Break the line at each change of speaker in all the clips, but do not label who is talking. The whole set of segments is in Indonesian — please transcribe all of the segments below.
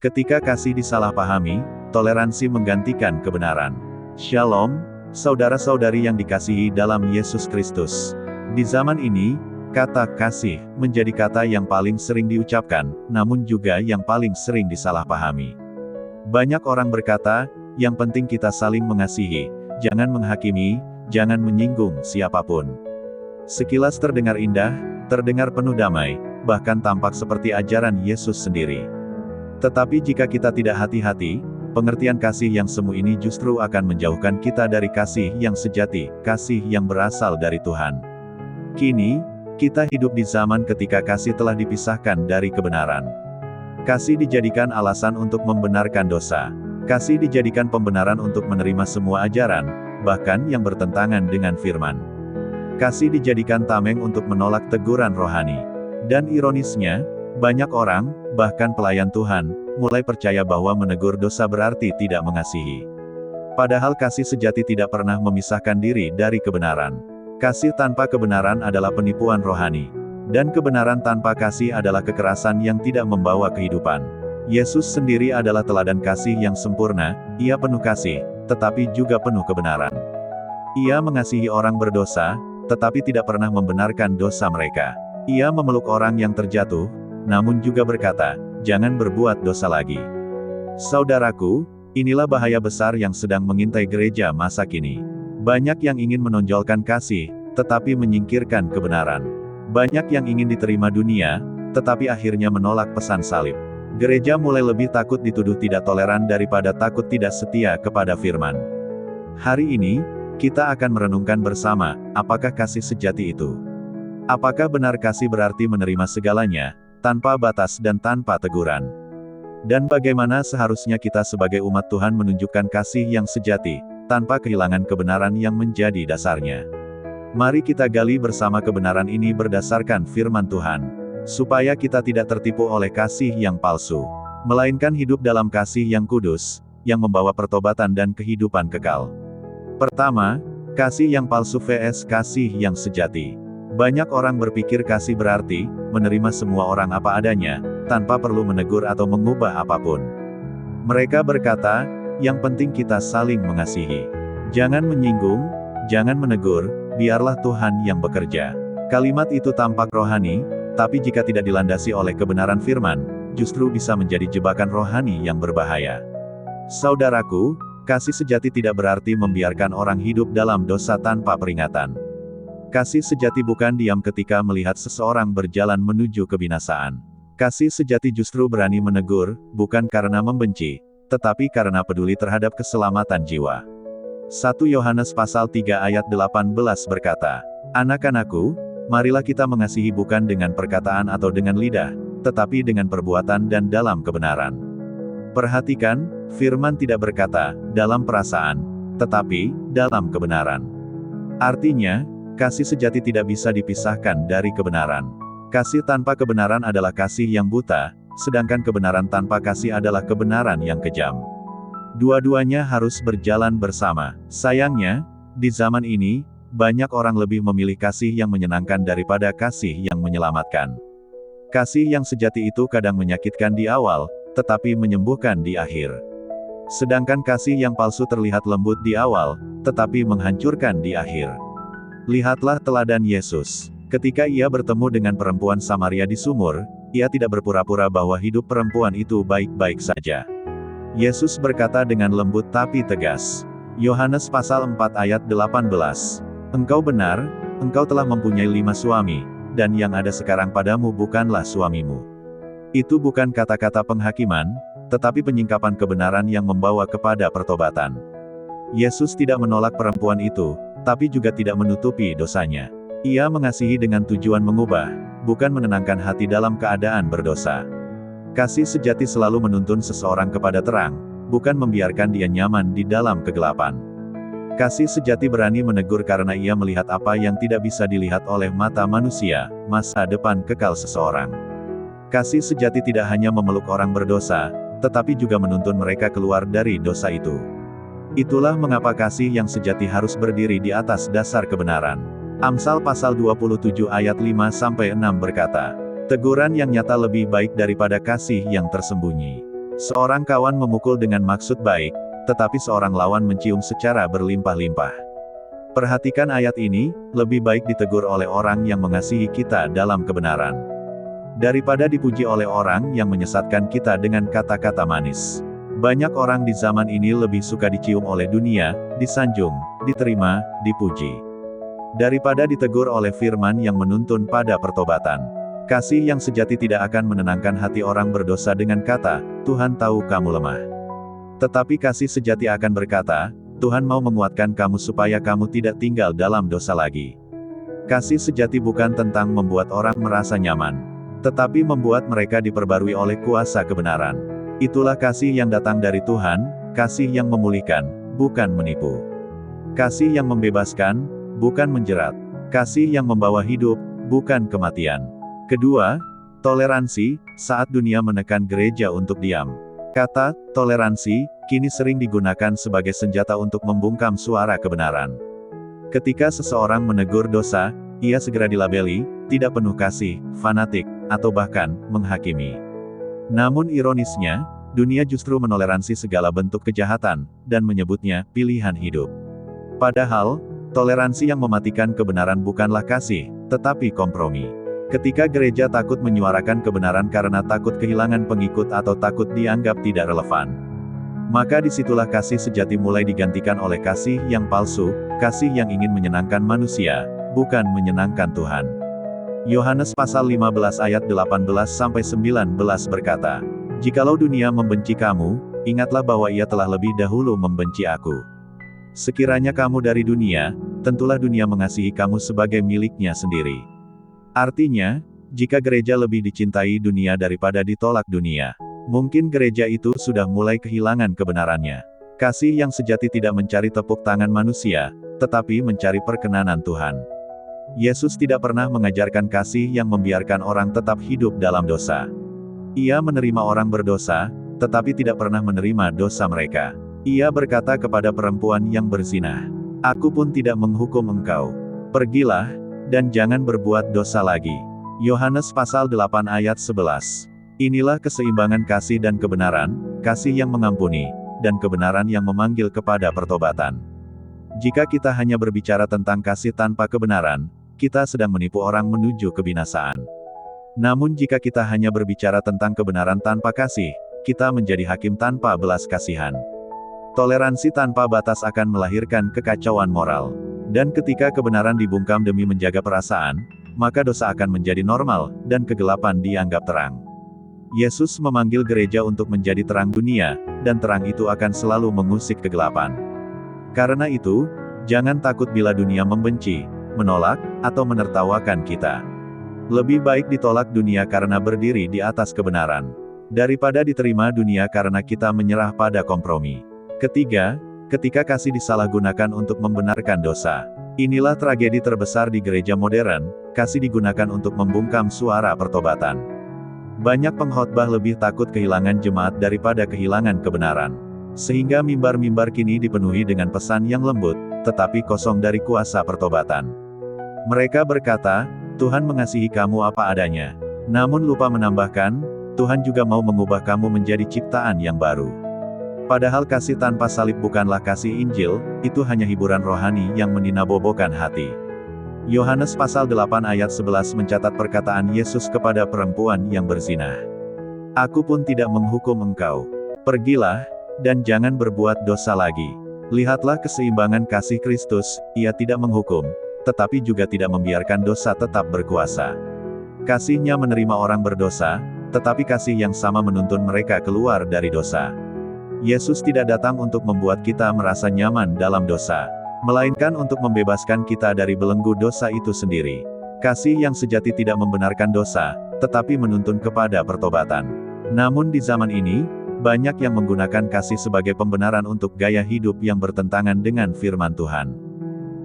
Ketika kasih disalahpahami, toleransi menggantikan kebenaran. Shalom, saudara-saudari yang dikasihi dalam Yesus Kristus. Di zaman ini, kata kasih menjadi kata yang paling sering diucapkan, namun juga yang paling sering disalahpahami. Banyak orang berkata, yang penting kita saling mengasihi, jangan menghakimi, jangan menyinggung siapapun. Sekilas terdengar indah, terdengar penuh damai, bahkan tampak seperti ajaran Yesus sendiri. Tetapi jika kita tidak hati-hati, pengertian kasih yang semu ini justru akan menjauhkan kita dari kasih yang sejati, kasih yang berasal dari Tuhan. Kini, kita hidup di zaman ketika kasih telah dipisahkan dari kebenaran. Kasih dijadikan alasan untuk membenarkan dosa. Kasih dijadikan pembenaran untuk menerima semua ajaran, bahkan yang bertentangan dengan firman. Kasih dijadikan tameng untuk menolak teguran rohani. Dan ironisnya, banyak orang, bahkan pelayan Tuhan, mulai percaya bahwa menegur dosa berarti tidak mengasihi. Padahal kasih sejati tidak pernah memisahkan diri dari kebenaran. Kasih tanpa kebenaran adalah penipuan rohani. Dan kebenaran tanpa kasih adalah kekerasan yang tidak membawa kehidupan. Yesus sendiri adalah teladan kasih yang sempurna, Ia penuh kasih, tetapi juga penuh kebenaran. Ia mengasihi orang berdosa, tetapi tidak pernah membenarkan dosa mereka. Ia memeluk orang yang terjatuh, namun juga berkata, jangan berbuat dosa lagi. Saudaraku, inilah bahaya besar yang sedang mengintai gereja masa kini. Banyak yang ingin menonjolkan kasih, tetapi menyingkirkan kebenaran. Banyak yang ingin diterima dunia, tetapi akhirnya menolak pesan salib. Gereja mulai lebih takut dituduh tidak toleran daripada takut tidak setia kepada firman. Hari ini, kita akan merenungkan bersama, apakah kasih sejati itu? Apakah benar kasih berarti menerima segalanya, tanpa batas dan tanpa teguran? Dan bagaimana seharusnya kita sebagai umat Tuhan menunjukkan kasih yang sejati, tanpa kehilangan kebenaran yang menjadi dasarnya? Mari kita gali bersama kebenaran ini berdasarkan firman Tuhan, supaya kita tidak tertipu oleh kasih yang palsu, melainkan hidup dalam kasih yang kudus, yang membawa pertobatan dan kehidupan kekal. Pertama, kasih yang palsu vs kasih yang sejati. Banyak orang berpikir kasih berarti menerima semua orang apa adanya, tanpa perlu menegur atau mengubah apapun. Mereka berkata, yang penting kita saling mengasihi. Jangan menyinggung, jangan menegur, biarlah Tuhan yang bekerja. Kalimat itu tampak rohani, tapi jika tidak dilandasi oleh kebenaran firman, justru bisa menjadi jebakan rohani yang berbahaya. Saudaraku, kasih sejati tidak berarti membiarkan orang hidup dalam dosa tanpa peringatan. Kasih sejati bukan diam ketika melihat seseorang berjalan menuju kebinasaan. Kasih sejati justru berani menegur, bukan karena membenci, tetapi karena peduli terhadap keselamatan jiwa. 1 Yohanes pasal 3 ayat 18 berkata, anak-anakku, marilah kita mengasihi bukan dengan perkataan atau dengan lidah, tetapi dengan perbuatan dan dalam kebenaran. Perhatikan, firman tidak berkata, dalam perasaan, tetapi, dalam kebenaran. Artinya, kasih sejati tidak bisa dipisahkan dari kebenaran. Kasih tanpa kebenaran adalah kasih yang buta, sedangkan kebenaran tanpa kasih adalah kebenaran yang kejam. Dua-duanya harus berjalan bersama. Sayangnya, di zaman ini, banyak orang lebih memilih kasih yang menyenangkan daripada kasih yang menyelamatkan. Kasih yang sejati itu kadang menyakitkan di awal, tetapi menyembuhkan di akhir. Sedangkan kasih yang palsu terlihat lembut di awal, tetapi menghancurkan di akhir. Lihatlah teladan Yesus. Ketika ia bertemu dengan perempuan Samaria di sumur, ia tidak berpura-pura bahwa hidup perempuan itu baik-baik saja. Yesus berkata dengan lembut tapi tegas. Yohanes pasal 4 ayat 18. Engkau benar, engkau telah mempunyai 5 suami, dan yang ada sekarang padamu bukanlah suamimu. Itu bukan kata-kata penghakiman, tetapi penyingkapan kebenaran yang membawa kepada pertobatan. Yesus tidak menolak perempuan itu, tapi juga tidak menutupi dosanya. Ia mengasihi dengan tujuan mengubah, bukan menenangkan hati dalam keadaan berdosa. Kasih sejati selalu menuntun seseorang kepada terang, bukan membiarkan dia nyaman di dalam kegelapan. Kasih sejati berani menegur karena ia melihat apa yang tidak bisa dilihat oleh mata manusia, masa depan kekal seseorang. Kasih sejati tidak hanya memeluk orang berdosa, tetapi juga menuntun mereka keluar dari dosa itu. Itulah mengapa kasih yang sejati harus berdiri di atas dasar kebenaran. Amsal pasal 27 ayat 5-6 berkata, teguran yang nyata lebih baik daripada kasih yang tersembunyi. Seorang kawan memukul dengan maksud baik, tetapi seorang lawan mencium secara berlimpah-limpah. Perhatikan ayat ini, lebih baik ditegur oleh orang yang mengasihi kita dalam kebenaran, daripada dipuji oleh orang yang menyesatkan kita dengan kata-kata manis. Banyak orang di zaman ini lebih suka dicium oleh dunia, disanjung, diterima, dipuji, daripada ditegur oleh firman yang menuntun pada pertobatan. Kasih yang sejati tidak akan menenangkan hati orang berdosa dengan kata, "Tuhan tahu kamu lemah." Tetapi kasih sejati akan berkata, "Tuhan mau menguatkan kamu supaya kamu tidak tinggal dalam dosa lagi." Kasih sejati bukan tentang membuat orang merasa nyaman, tetapi membuat mereka diperbarui oleh kuasa kebenaran. Itulah kasih yang datang dari Tuhan, kasih yang memulihkan, bukan menipu. Kasih yang membebaskan, bukan menjerat. Kasih yang membawa hidup, bukan kematian. Kedua, toleransi, saat dunia menekan gereja untuk diam. Kata toleransi kini sering digunakan sebagai senjata untuk membungkam suara kebenaran. Ketika seseorang menegur dosa, ia segera dilabeli tidak penuh kasih, fanatik, atau bahkan menghakimi. Namun ironisnya, dunia justru menoleransi segala bentuk kejahatan dan menyebutnya pilihan hidup. Padahal, toleransi yang mematikan kebenaran bukanlah kasih, tetapi kompromi. Ketika gereja takut menyuarakan kebenaran karena takut kehilangan pengikut atau takut dianggap tidak relevan, maka disitulah kasih sejati mulai digantikan oleh kasih yang palsu, kasih yang ingin menyenangkan manusia, bukan menyenangkan Tuhan. Yohanes pasal 15 ayat 18-19 berkata, "Jikalau dunia membenci kamu, ingatlah bahwa ia telah lebih dahulu membenci aku. Sekiranya kamu dari dunia, tentulah dunia mengasihi kamu sebagai miliknya sendiri." Artinya, jika gereja lebih dicintai dunia daripada ditolak dunia, mungkin gereja itu sudah mulai kehilangan kebenarannya. Kasih yang sejati tidak mencari tepuk tangan manusia, tetapi mencari perkenanan Tuhan. Yesus tidak pernah mengajarkan kasih yang membiarkan orang tetap hidup dalam dosa. Ia menerima orang berdosa, tetapi tidak pernah menerima dosa mereka. Ia berkata kepada perempuan yang berzina, "Aku pun tidak menghukum engkau. Pergilah, dan jangan berbuat dosa lagi." Yohanes pasal 8 ayat 11. Inilah keseimbangan kasih dan kebenaran, kasih yang mengampuni, dan kebenaran yang memanggil kepada pertobatan. Jika kita hanya berbicara tentang kasih tanpa kebenaran, kita sedang menipu orang menuju kebinasaan. Namun jika kita hanya berbicara tentang kebenaran tanpa kasih, kita menjadi hakim tanpa belas kasihan. Toleransi tanpa batas akan melahirkan kekacauan moral. Dan ketika kebenaran dibungkam demi menjaga perasaan, maka dosa akan menjadi normal, dan kegelapan dianggap terang. Yesus memanggil gereja untuk menjadi terang dunia, dan terang itu akan selalu mengusik kegelapan. Karena itu, jangan takut bila dunia membenci, menolak, atau menertawakan kita. Lebih baik ditolak dunia karena berdiri di atas kebenaran, daripada diterima dunia karena kita menyerah pada kompromi. Ketiga, ketika kasih disalahgunakan untuk membenarkan dosa. Inilah tragedi terbesar di gereja modern, kasih digunakan untuk membungkam suara pertobatan. Banyak pengkhotbah lebih takut kehilangan jemaat daripada kehilangan kebenaran. Sehingga mimbar-mimbar kini dipenuhi dengan pesan yang lembut, tetapi kosong dari kuasa pertobatan. Mereka berkata, "Tuhan mengasihi kamu apa adanya." Namun lupa menambahkan, Tuhan juga mau mengubah kamu menjadi ciptaan yang baru. Padahal kasih tanpa salib bukanlah kasih Injil, itu hanya hiburan rohani yang meninabobokan hati. Yohanes pasal 8 ayat 11 mencatat perkataan Yesus kepada perempuan yang berzina. "Aku pun tidak menghukum engkau. Pergilah, dan jangan berbuat dosa lagi." Lihatlah keseimbangan kasih Kristus, ia tidak menghukum, tetapi juga tidak membiarkan dosa tetap berkuasa. Kasih-Nya menerima orang berdosa, tetapi kasih yang sama menuntun mereka keluar dari dosa. Yesus tidak datang untuk membuat kita merasa nyaman dalam dosa, melainkan untuk membebaskan kita dari belenggu dosa itu sendiri. Kasih yang sejati tidak membenarkan dosa, tetapi menuntun kepada pertobatan. Namun di zaman ini, banyak yang menggunakan kasih sebagai pembenaran untuk gaya hidup yang bertentangan dengan firman Tuhan.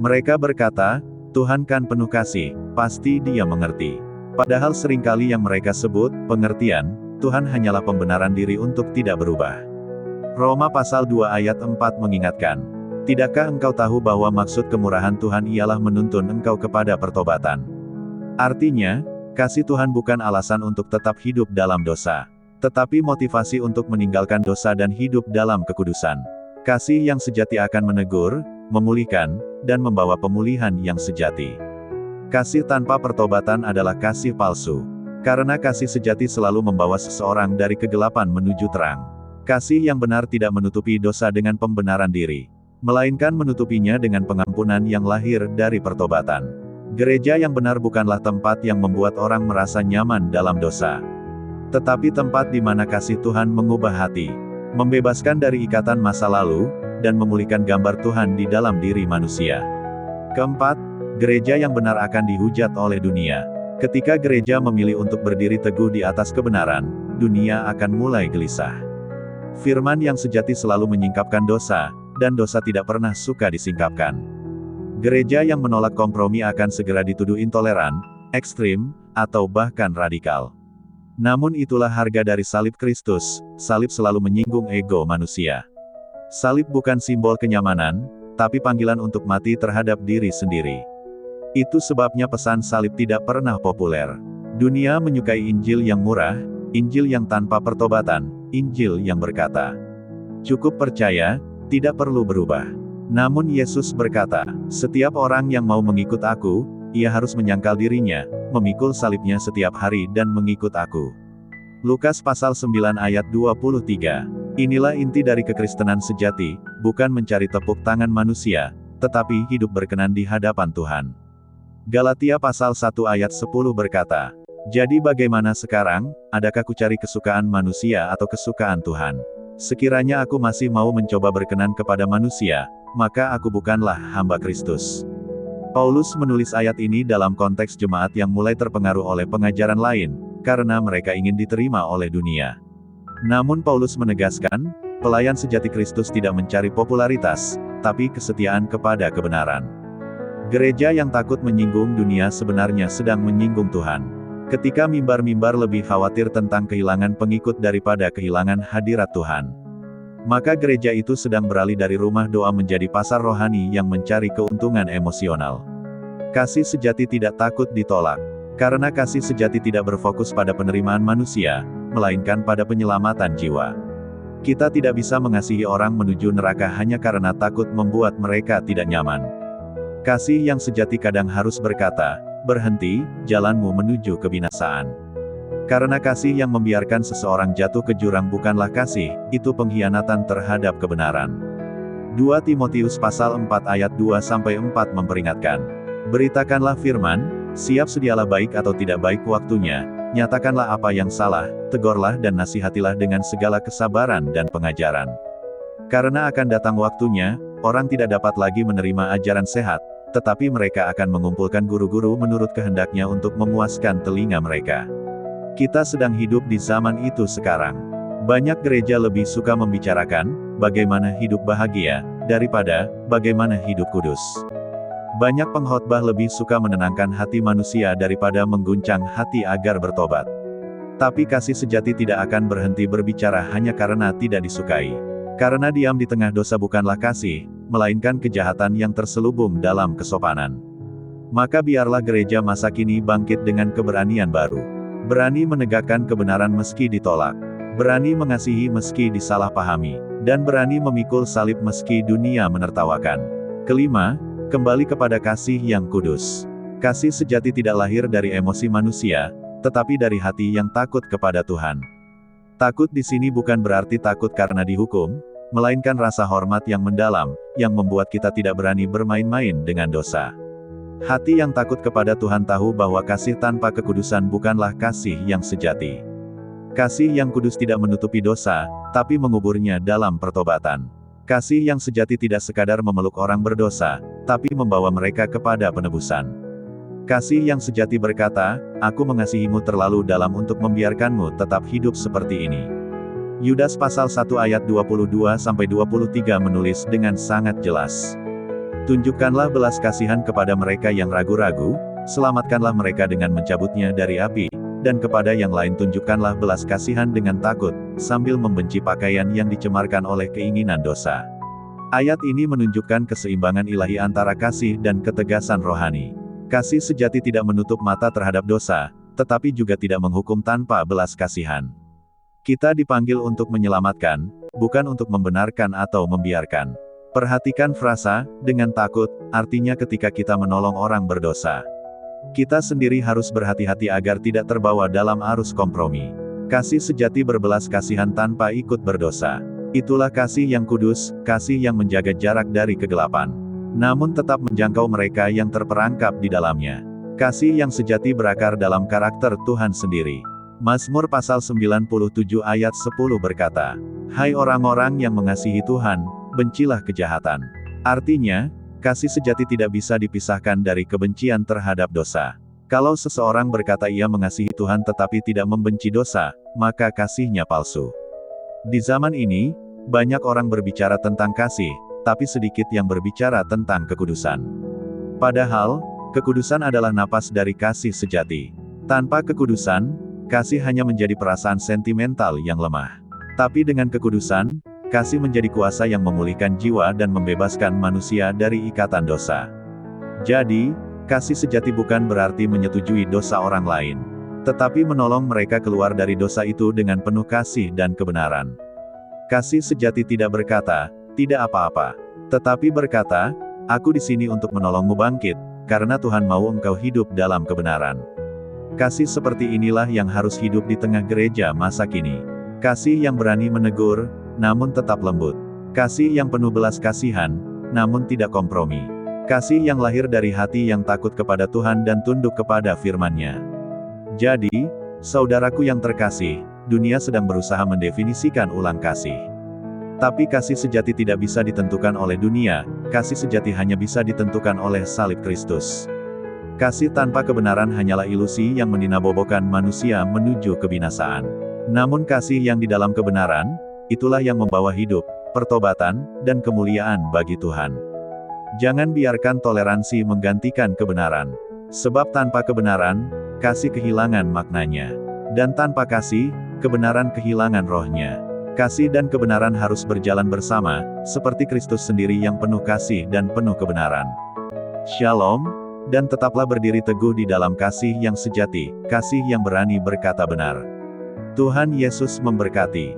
Mereka berkata, "Tuhan kan penuh kasih, pasti Dia mengerti." Padahal seringkali yang mereka sebut pengertian, Tuhan hanyalah pembenaran diri untuk tidak berubah. Roma pasal 2 ayat 4 mengingatkan, "Tidakkah engkau tahu bahwa maksud kemurahan Tuhan ialah menuntun engkau kepada pertobatan?" Artinya, kasih Tuhan bukan alasan untuk tetap hidup dalam dosa. tetapi motivasi untuk meninggalkan dosa dan hidup dalam kekudusan. Kasih yang sejati akan menegur, memulihkan, dan membawa pemulihan yang sejati. Kasih tanpa pertobatan adalah kasih palsu. Karena kasih sejati selalu membawa seseorang dari kegelapan menuju terang. Kasih yang benar tidak menutupi dosa dengan pembenaran diri, melainkan menutupinya dengan pengampunan yang lahir dari pertobatan. Gereja yang benar bukanlah tempat yang membuat orang merasa nyaman dalam dosa, tetapi tempat di mana kasih Tuhan mengubah hati, membebaskan dari ikatan masa lalu, dan memulihkan gambar Tuhan di dalam diri manusia. Keempat, gereja yang benar akan dihujat oleh dunia. Ketika gereja memilih untuk berdiri teguh di atas kebenaran, dunia akan mulai gelisah. Firman yang sejati selalu menyingkapkan dosa, dan dosa tidak pernah suka disingkapkan. Gereja yang menolak kompromi akan segera dituduh intoleran, ekstrim, atau bahkan radikal. Namun itulah harga dari salib Kristus, salib selalu menyinggung ego manusia. Salib bukan simbol kenyamanan, tapi panggilan untuk mati terhadap diri sendiri. Itu sebabnya pesan salib tidak pernah populer. Dunia menyukai Injil yang murah, Injil yang tanpa pertobatan, Injil yang berkata, "Cukup percaya, tidak perlu berubah." Namun Yesus berkata, "Setiap orang yang mau mengikut aku, ia harus menyangkal dirinya, memikul salibnya setiap hari dan mengikut aku." Lukas pasal 9 ayat 23. Inilah inti dari kekristenan sejati, bukan mencari tepuk tangan manusia, tetapi hidup berkenan di hadapan Tuhan. Galatia pasal 1 ayat 10 berkata, "Jadi bagaimana sekarang, adakah kucari kesukaan manusia atau kesukaan Tuhan? Sekiranya aku masih mau mencoba berkenan kepada manusia, maka aku bukanlah hamba Kristus." Paulus menulis ayat ini dalam konteks jemaat yang mulai terpengaruh oleh pengajaran lain, karena mereka ingin diterima oleh dunia. Namun Paulus menegaskan, pelayan sejati Kristus tidak mencari popularitas, tapi kesetiaan kepada kebenaran. Gereja yang takut menyinggung dunia sebenarnya sedang menyinggung Tuhan. Ketika mimbar-mimbar lebih khawatir tentang kehilangan pengikut daripada kehilangan hadirat Tuhan, maka gereja itu sedang beralih dari rumah doa menjadi pasar rohani yang mencari keuntungan emosional. Kasih sejati tidak takut ditolak, karena kasih sejati tidak berfokus pada penerimaan manusia, melainkan pada penyelamatan jiwa. Kita tidak bisa mengasihi orang menuju neraka hanya karena takut membuat mereka tidak nyaman. Kasih yang sejati kadang harus berkata, "Berhenti, jalanmu menuju kebinasaan." Karena kasih yang membiarkan seseorang jatuh ke jurang bukanlah kasih, itu pengkhianatan terhadap kebenaran. 2 Timotius pasal 4 ayat 2-4 memperingatkan, "Beritakanlah firman, siap sedialah baik atau tidak baik waktunya, nyatakanlah apa yang salah, tegurlah dan nasihatilah dengan segala kesabaran dan pengajaran. Karena akan datang waktunya, orang tidak dapat lagi menerima ajaran sehat, tetapi mereka akan mengumpulkan guru-guru menurut kehendaknya untuk memuaskan telinga mereka." Kita sedang hidup di zaman itu sekarang. Banyak gereja lebih suka membicarakan bagaimana hidup bahagia, daripada bagaimana hidup kudus. Banyak pengkhotbah lebih suka menenangkan hati manusia daripada mengguncang hati agar bertobat. Tapi kasih sejati tidak akan berhenti berbicara hanya karena tidak disukai. Karena diam di tengah dosa bukanlah kasih, melainkan kejahatan yang terselubung dalam kesopanan. Maka biarlah gereja masa kini bangkit dengan keberanian baru. Berani menegakkan kebenaran meski ditolak. Berani mengasihi meski disalahpahami. Dan berani memikul salib meski dunia menertawakan. Kelima, kembali kepada kasih yang kudus. Kasih sejati tidak lahir dari emosi manusia, tetapi dari hati yang takut kepada Tuhan. Takut di sini bukan berarti takut karena dihukum, melainkan rasa hormat yang mendalam, yang membuat kita tidak berani bermain-main dengan dosa. Hati yang takut kepada Tuhan tahu bahwa kasih tanpa kekudusan bukanlah kasih yang sejati. Kasih yang kudus tidak menutupi dosa, tapi menguburnya dalam pertobatan. Kasih yang sejati tidak sekadar memeluk orang berdosa, tapi membawa mereka kepada penebusan. Kasih yang sejati berkata, "Aku mengasihimu terlalu dalam untuk membiarkanmu tetap hidup seperti ini." Yudas pasal 1 ayat 22-23 menulis dengan sangat jelas, "Tunjukkanlah belas kasihan kepada mereka yang ragu-ragu, selamatkanlah mereka dengan mencabutnya dari api, dan kepada yang lain tunjukkanlah belas kasihan dengan takut, sambil membenci pakaian yang dicemarkan oleh keinginan dosa." Ayat ini menunjukkan keseimbangan ilahi antara kasih dan ketegasan rohani. Kasih sejati tidak menutup mata terhadap dosa, tetapi juga tidak menghukum tanpa belas kasihan. Kita dipanggil untuk menyelamatkan, bukan untuk membenarkan atau membiarkan. Perhatikan frasa, dengan takut, artinya ketika kita menolong orang berdosa. Kita sendiri harus berhati-hati agar tidak terbawa dalam arus kompromi. Kasih sejati berbelas kasihan tanpa ikut berdosa. Itulah kasih yang kudus, kasih yang menjaga jarak dari kegelapan. Namun tetap menjangkau mereka yang terperangkap di dalamnya. Kasih yang sejati berakar dalam karakter Tuhan sendiri. Mazmur pasal 97 ayat 10 berkata, "Hai orang-orang yang mengasihi Tuhan, bencilah kejahatan." Artinya, kasih sejati tidak bisa dipisahkan dari kebencian terhadap dosa. Kalau seseorang berkata ia mengasihi Tuhan tetapi tidak membenci dosa, maka kasihnya palsu. Di zaman ini, banyak orang berbicara tentang kasih, tapi sedikit yang berbicara tentang kekudusan. Padahal, kekudusan adalah napas dari kasih sejati. Tanpa kekudusan, kasih hanya menjadi perasaan sentimental yang lemah. Tapi dengan kekudusan, kasih menjadi kuasa yang memulihkan jiwa dan membebaskan manusia dari ikatan dosa. Jadi, kasih sejati bukan berarti menyetujui dosa orang lain, tetapi menolong mereka keluar dari dosa itu dengan penuh kasih dan kebenaran. Kasih sejati tidak berkata, "Tidak apa-apa," tetapi berkata, "Aku di sini untuk menolongmu bangkit, karena Tuhan mau engkau hidup dalam kebenaran." Kasih seperti inilah yang harus hidup di tengah gereja masa kini. Kasih yang berani menegur, namun tetap lembut. Kasih yang penuh belas kasihan, namun tidak kompromi. Kasih yang lahir dari hati yang takut kepada Tuhan dan tunduk kepada firman-Nya. Jadi, saudaraku yang terkasih, dunia sedang berusaha mendefinisikan ulang kasih. Tapi kasih sejati tidak bisa ditentukan oleh dunia, kasih sejati hanya bisa ditentukan oleh salib Kristus. Kasih tanpa kebenaran hanyalah ilusi yang meninabobokan manusia menuju kebinasaan. Namun kasih yang di dalam kebenaran, itulah yang membawa hidup, pertobatan, dan kemuliaan bagi Tuhan. Jangan biarkan toleransi menggantikan kebenaran. Sebab tanpa kebenaran, kasih kehilangan maknanya. Dan tanpa kasih, kebenaran kehilangan rohnya. Kasih dan kebenaran harus berjalan bersama, seperti Kristus sendiri yang penuh kasih dan penuh kebenaran. Shalom, dan tetaplah berdiri teguh di dalam kasih yang sejati, kasih yang berani berkata benar. Tuhan Yesus memberkati.